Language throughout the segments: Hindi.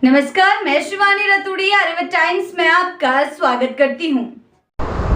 नमस्कार, मैं शिवानी रतूड़ी आर्यव्रत टाइम्स में आपका स्वागत करती हूँ।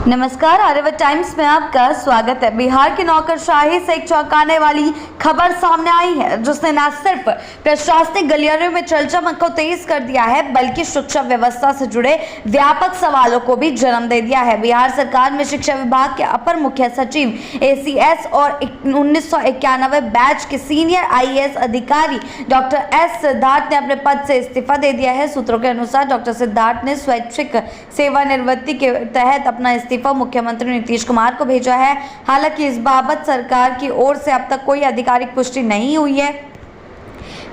नमस्कार, आर्यव्रत टाइम्स में आपका स्वागत है। बिहार की नौकरशाही से एक चौंकाने वाली खबर सामने आई है, जिसने न सिर्फ प्रशासनिक गलियारों में चर्चा को तेज कर दिया है, बल्कि शिक्षा व्यवस्था से जुड़े व्यापक सवालों को भी जन्म दे दिया है। बिहार सरकार में शिक्षा विभाग के अपर मुख्य सचिव ACS और 1991 बैच के सीनियर IAS अधिकारी डॉक्टर S सिद्धार्थ ने अपने पद से इस्तीफा दे दिया है। सूत्रों के अनुसार डॉक्टर सिद्धार्थ ने स्वैच्छिक सेवानिवृत्ति के तहत अपना इस्तीफा मुख्यमंत्री नीतीश कुमार को भेजा है। हालांकि इस बाबत सरकार की ओर से अब तक कोई आधिकारिक पुष्टि नहीं हुई है।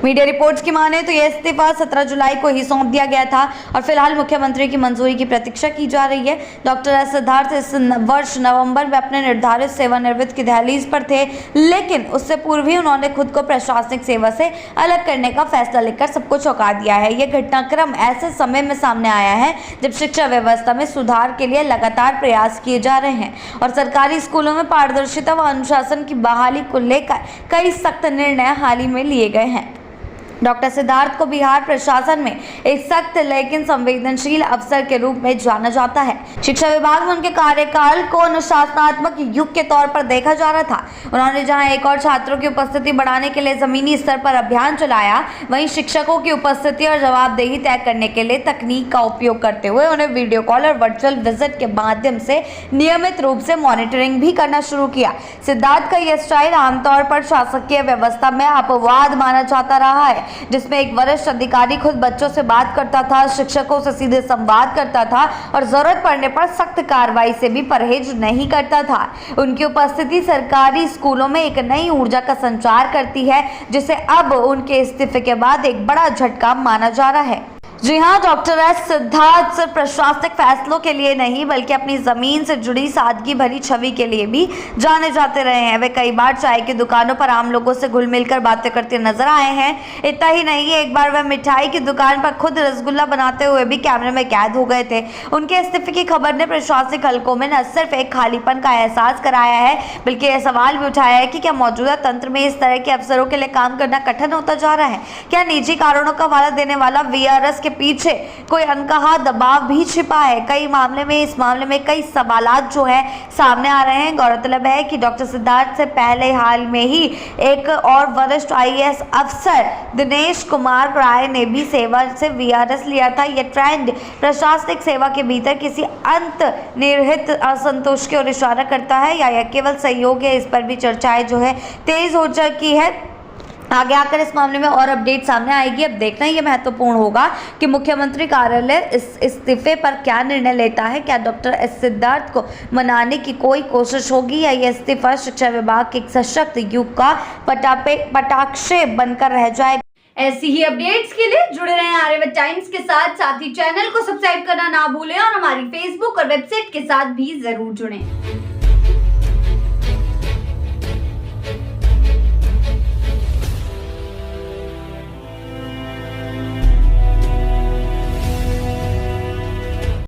मीडिया रिपोर्ट्स की माने तो यह इस्तीफा 17 जुलाई को ही सौंप दिया गया था और फिलहाल मुख्यमंत्री की मंजूरी की प्रतीक्षा की जा रही है। डॉक्टर एस सिद्धार्थ इस वर्ष नवंबर में अपने निर्धारित सेवानिवृत्ति की दहलीज पर थे, लेकिन उससे पूर्व ही उन्होंने खुद को प्रशासनिक सेवा से अलग करने का फैसला लेकर सबको चौंका दिया है। यह घटनाक्रम ऐसे समय में सामने आया है जब शिक्षा व्यवस्था में सुधार के लिए लगातार प्रयास किए जा रहे हैं और सरकारी स्कूलों में पारदर्शिता व अनुशासन की बहाली को लेकर कई सख्त निर्णय हाल ही में लिए गए हैं। डॉक्टर सिद्धार्थ को बिहार प्रशासन में एक सख्त लेकिन संवेदनशील अफसर के रूप में जाना जाता है। शिक्षा विभाग में उनके कार्यकाल को अनुशासनात्मक युग के तौर पर देखा जा रहा था। उन्होंने जहां एक और छात्रों की उपस्थिति बढ़ाने के लिए जमीनी स्तर पर अभियान चलाया, वहीं शिक्षकों की उपस्थिति और जवाबदेही तय करने के लिए तकनीक का उपयोग करते हुए उन्हें वीडियो कॉल और वर्चुअल विजिट के माध्यम से नियमित रूप से मॉनिटरिंग भी करना शुरू किया। सिद्धार्थ का यह स्टाइल आमतौर पर शासकीय व्यवस्था में अपवाद माना जाता रहा है, जिसमें एक वरिष्ठ अधिकारी खुद बच्चों से बात करता था, शिक्षकों से सीधे संवाद करता था और जरूरत पड़ने पर सख्त कार्रवाई से भी परहेज नहीं करता था। उनकी उपस्थिति सरकारी स्कूलों में एक नई ऊर्जा का संचार करती है, जिसे अब उनके इस्तीफे के बाद एक बड़ा झटका माना जा रहा है। जी हाँ, डॉक्टर एस सिद्धार्थ सिर्फ प्रशासनिक फैसलों के लिए नहीं बल्कि अपनी जमीन से जुड़ी सादगी भरी छवि के लिए भी जाने जाते रहे हैं। वे कई बार चाय की दुकानों पर आम लोगों से घुल मिलकर बातें करते नजर आए हैं। इतना ही नहीं, एक बार वह मिठाई की दुकान पर खुद रसगुल्ला बनाते हुए भी कैमरे में कैद हो गए थे। उनके इस्तीफे की खबर ने प्रशासनिक हलकों में न सिर्फ एक खालीपन का एहसास कराया है, बल्कि यह सवाल भी उठाया है कि क्या मौजूदा तंत्र में इस तरह के अफसरों के लिए काम करना कठिन होता जा रहा है। क्या निजी कारणों का हवाला देने वाला VRS के पीछे कोई अनकहा दबाव भी छिपा है। कई मामले में इस मामले में कई सवालात जो है सामने आ रहे हैं। गौरतलब है कि डॉक्टर सिद्धार्थ से पहले हाल में ही एक और वरिष्ठ IAS अफसर दिनेश कुमार राय ने भी सेवा से VRS लिया था। यह ट्रेंड प्रशासनिक सेवा के भीतर किसी अंतर्निहित असंतोष की ओर इशारा करता है या यह केवल सहयोग है, इस पर भी चर्चाएं जो है तेज हो चुकी है। आगे आकर इस मामले में और अपडेट सामने आएगी। अब देखना ये महत्वपूर्ण होगा कि मुख्यमंत्री कार्यालय इस इस्तीफे पर क्या निर्णय लेता है। क्या डॉक्टर एस सिद्धार्थ को मनाने की कोई कोशिश होगी या यह इस्तीफा शिक्षा विभाग के एक सशक्त युग का पटाक्षे बनकर रह जाएगा। ऐसी ही अपडेट्स के लिए जुड़े रहें आर्यव्रत टाइम्स के साथ ही चैनल को सब्सक्राइब करना ना भूलें और हमारी फेसबुक और वेबसाइट के साथ भी जरूर जुड़ें।